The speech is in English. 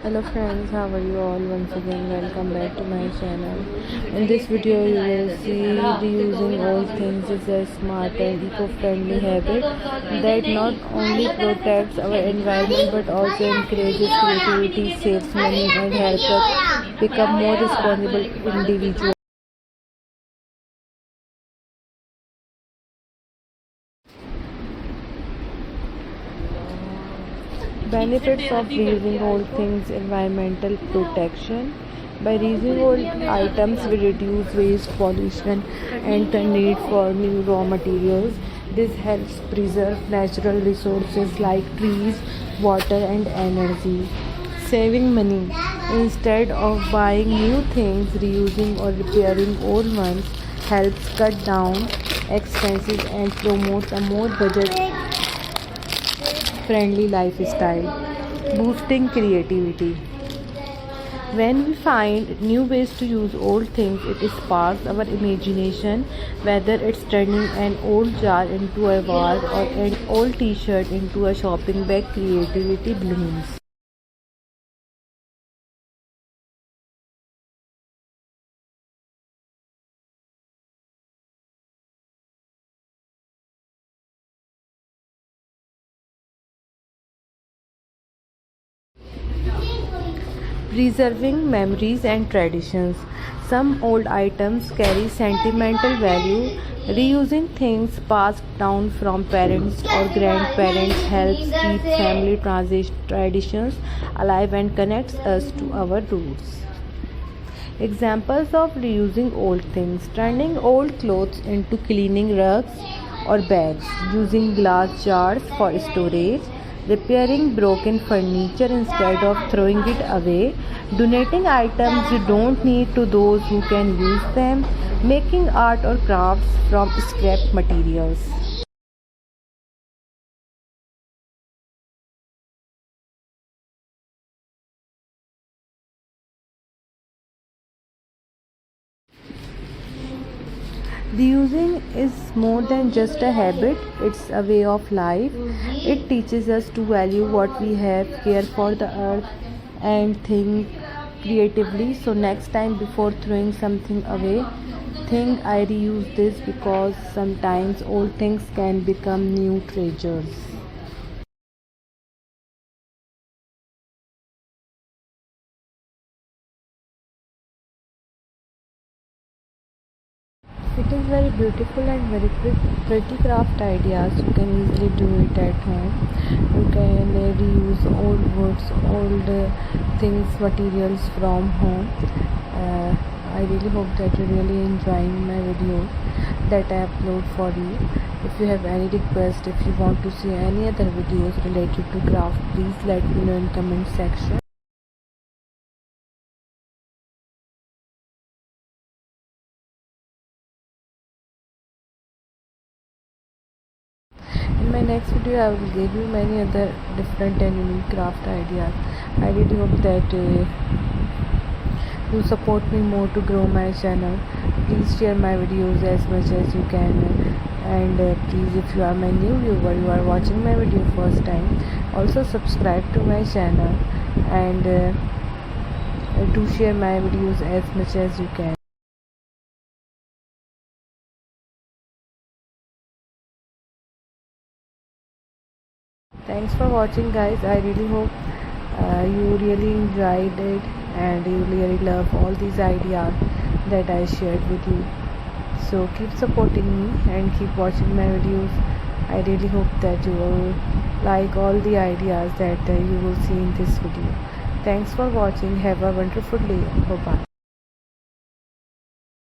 Hello friends, how are you all? Once again, welcome back to my channel. In this video, you will see reusing old things is a smart and eco-friendly habit that not only protects our environment but also encourages creativity, saves money, and helps us become more responsible individuals. Benefits of reusing old things: environmental protection. By reusing old items, we reduce waste, pollution, and the need for new raw materials. This helps preserve natural resources like trees, water, and energy. Saving money. Instead of buying new things, reusing or repairing old ones helps cut down expenses and promotes a more budget friendly lifestyle. Boosting creativity. When we find new ways to use old things, it sparks our imagination, whether it's turning an old jar into a vase or an old t shirt into a shopping bag. Creativity blooms. Preserving memories and traditions. Some old items carry sentimental value. Reusing things passed down from parents or grandparents helps keep family traditions alive and connects us to our roots. Examples of reusing old things: turning old clothes into cleaning rugs or bags, using glass jars for storage, repairing broken furniture instead of throwing it away, donating items you don't need to those who can use them, making art or crafts from scrap materials. Reusing is more than just a habit, it's a way of life. It teaches us to value what we have, care for the earth, and think creatively. So, next time before throwing something away, think, I reuse this, because sometimes old things can become new treasures. It is very beautiful and very pretty craft ideas. You can easily do it at home. You can reuse old woods, old things, materials from home. I really hope that you're really enjoying my videos that I upload for you. If you have any request, if you want to see any other videos related to craft, please let me know in comment section. In my next video, I will give you many other different and unique craft ideas. I really hope that you support me more to grow my channel. Please share my videos as much as you can, and please, if you are my new viewer, you are watching my video first time, also subscribe to my channel, and do share my videos as much as you can. Thanks for watching, guys. I really hope you really enjoyed it and you really love all these ideas that I shared with you. So keep supporting me and keep watching my videos. I really hope that you will like all the ideas that you will see in this video. Thanks for watching. Have a wonderful day. Bye bye.